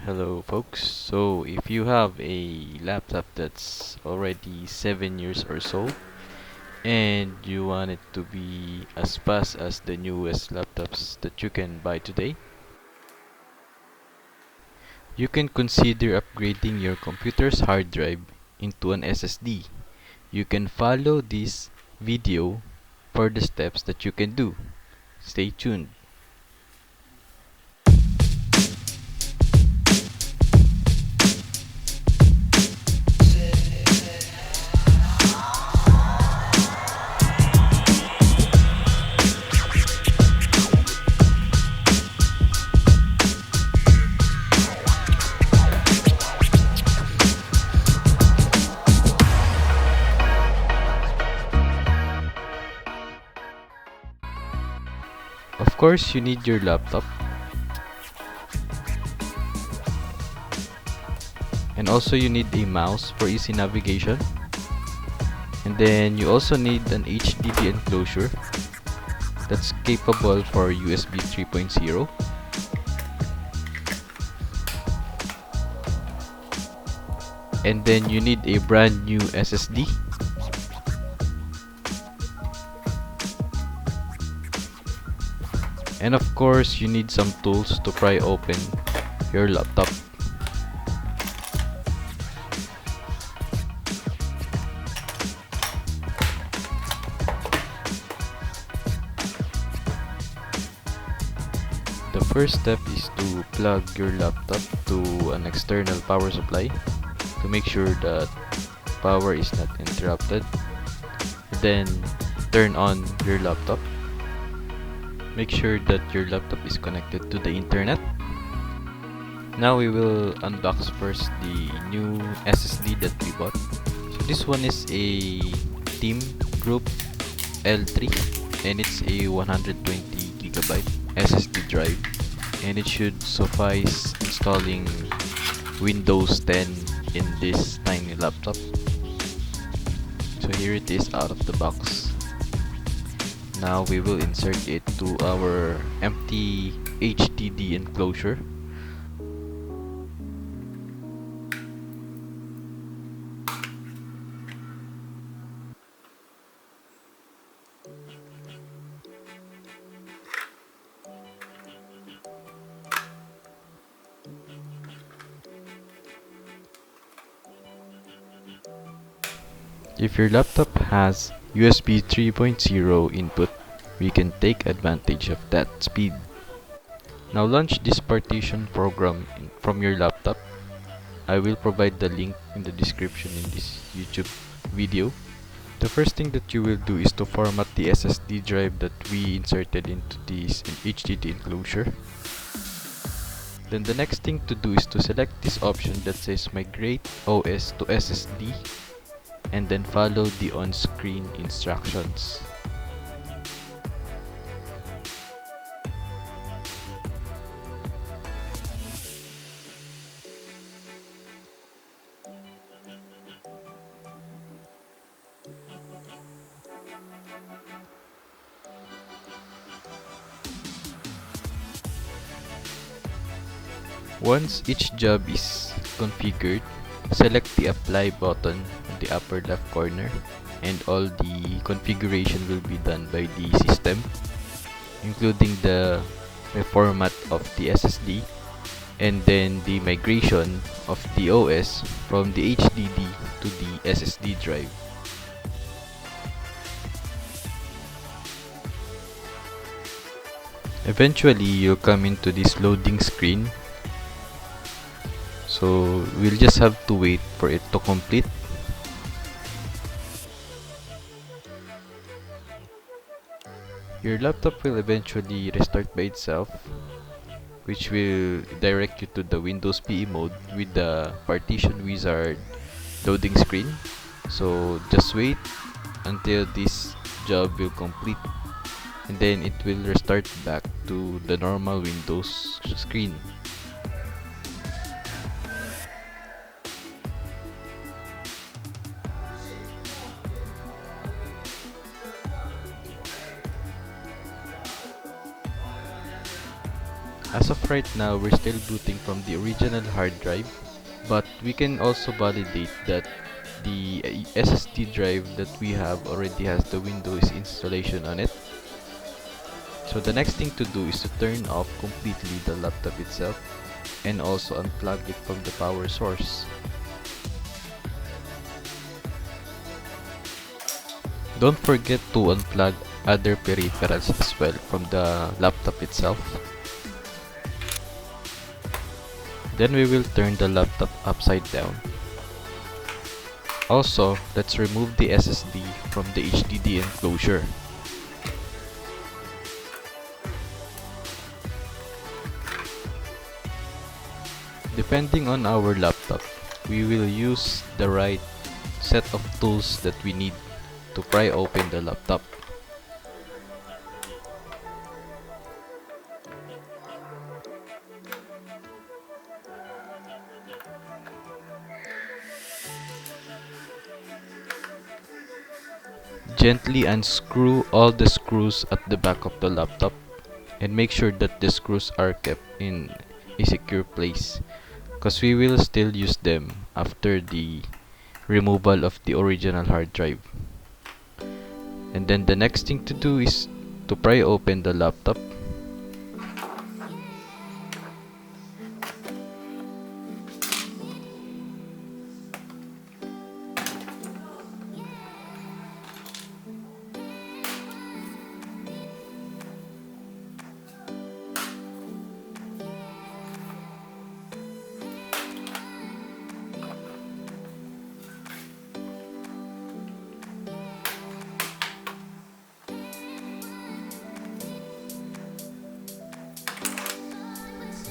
Hello folks, so if you have a laptop that's already 7 years or so and you want it to be as fast as the newest laptops that you can buy today, you can consider upgrading your computer's hard drive into an SSD. You can follow this video for the steps that you can do. Stay tuned. Of course, you need your laptop, and also you need a mouse for easy navigation, and then you also need an HDD enclosure that's capable for USB 3.0, and then you need a brand new SSD, and of course you need some tools to pry open your laptop. The first step is to plug your laptop to an external power supply to make sure that power is not interrupted. Then turn on your laptop. Make sure that your laptop is connected to the internet. Now we will unbox first the new SSD that we bought. So this one is a Team Group L3 and it's a 120GB SSD drive, and it should suffice installing Windows 10 in this tiny laptop. So here it is out of the box. Now we will insert it to our empty HDD enclosure. If your laptop has USB 3.0 input, we can take advantage of that speed. Now launch this partition program from your laptop. I will provide the link in the description in this YouTube video. The first thing that you will do is to format the SSD drive that we inserted into this HDD enclosure. Then the next thing to do is to select this option that says Migrate OS to SSD, and then follow the on-screen instructions. Once each job is configured, select the apply button on the upper left corner, and all the configuration will be done by the system, including the reformat of the SSD and then the migration of the OS from the HDD to the SSD drive. Eventually, you'll come into this loading screen. So we'll just have to wait for it to complete. Your laptop will eventually restart by itself, which will direct you to the Windows PE mode with the partition wizard loading screen. So just wait until this job will complete, and then it will restart back to the normal Windows screen. As of right now, we're still booting from the original hard drive, but we can also validate that the SSD drive that we have already has the Windows installation on it. So the next thing to do is to turn off completely the laptop itself and also unplug it from the power source. Don't forget to unplug other peripherals as well from the laptop itself. Then we will turn the laptop upside down. Also, let's remove the SSD from the HDD enclosure. Depending on our laptop, we will use the right set of tools that we need to pry open the laptop. Gently unscrew all the screws at the back of the laptop and make sure that the screws are kept in a secure place, because we will still use them after the removal of the original hard drive. And then the next thing to do is to pry open the laptop.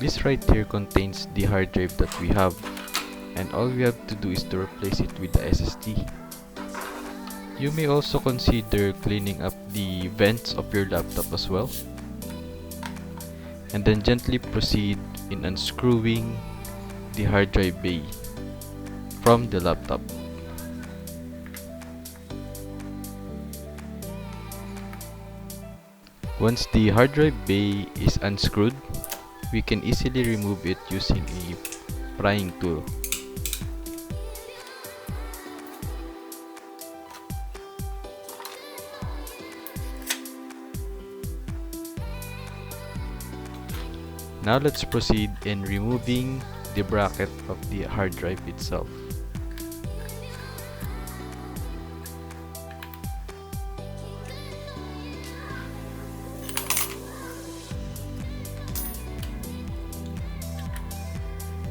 This right here contains the hard drive that we have, and all we have to do is to replace it with the SSD. You may also consider cleaning up the vents of your laptop as well, and then gently proceed in unscrewing the hard drive bay from the laptop. Once the hard drive bay is unscrewed, we can easily remove it using a prying tool. Now let's proceed in removing the bracket of the hard drive itself.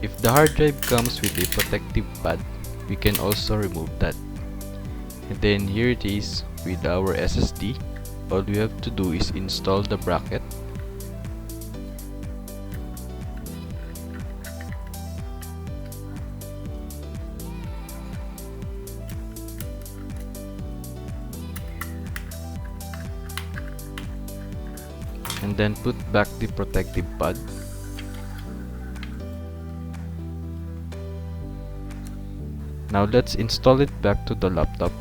If the hard drive comes with a protective pad, we can also remove that. And then here it is with our SSD. All we have to do is install the bracket. And then put back the protective pad. Now let's install it back to the laptop.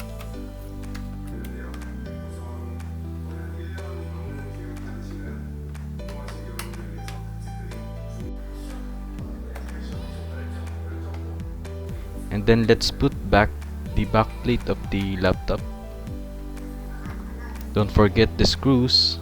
And then let's put back the backplate of the laptop. Don't forget the screws.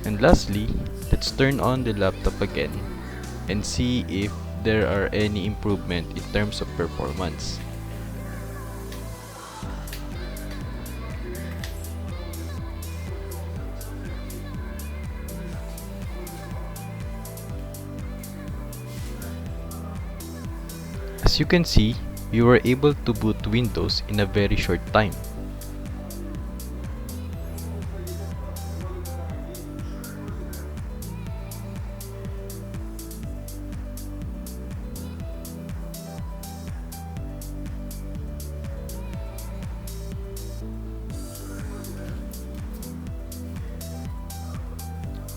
And lastly, let's turn on the laptop again and see if there are any improvement in terms of performance. As you can see, we were able to boot Windows in a very short time.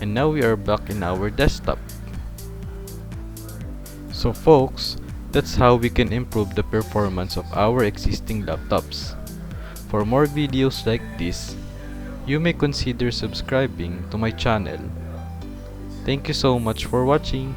And now we are back in our desktop. So folks, that's how we can improve the performance of our existing laptops. For more videos like this, you may consider subscribing to my channel. Thank you so much for watching.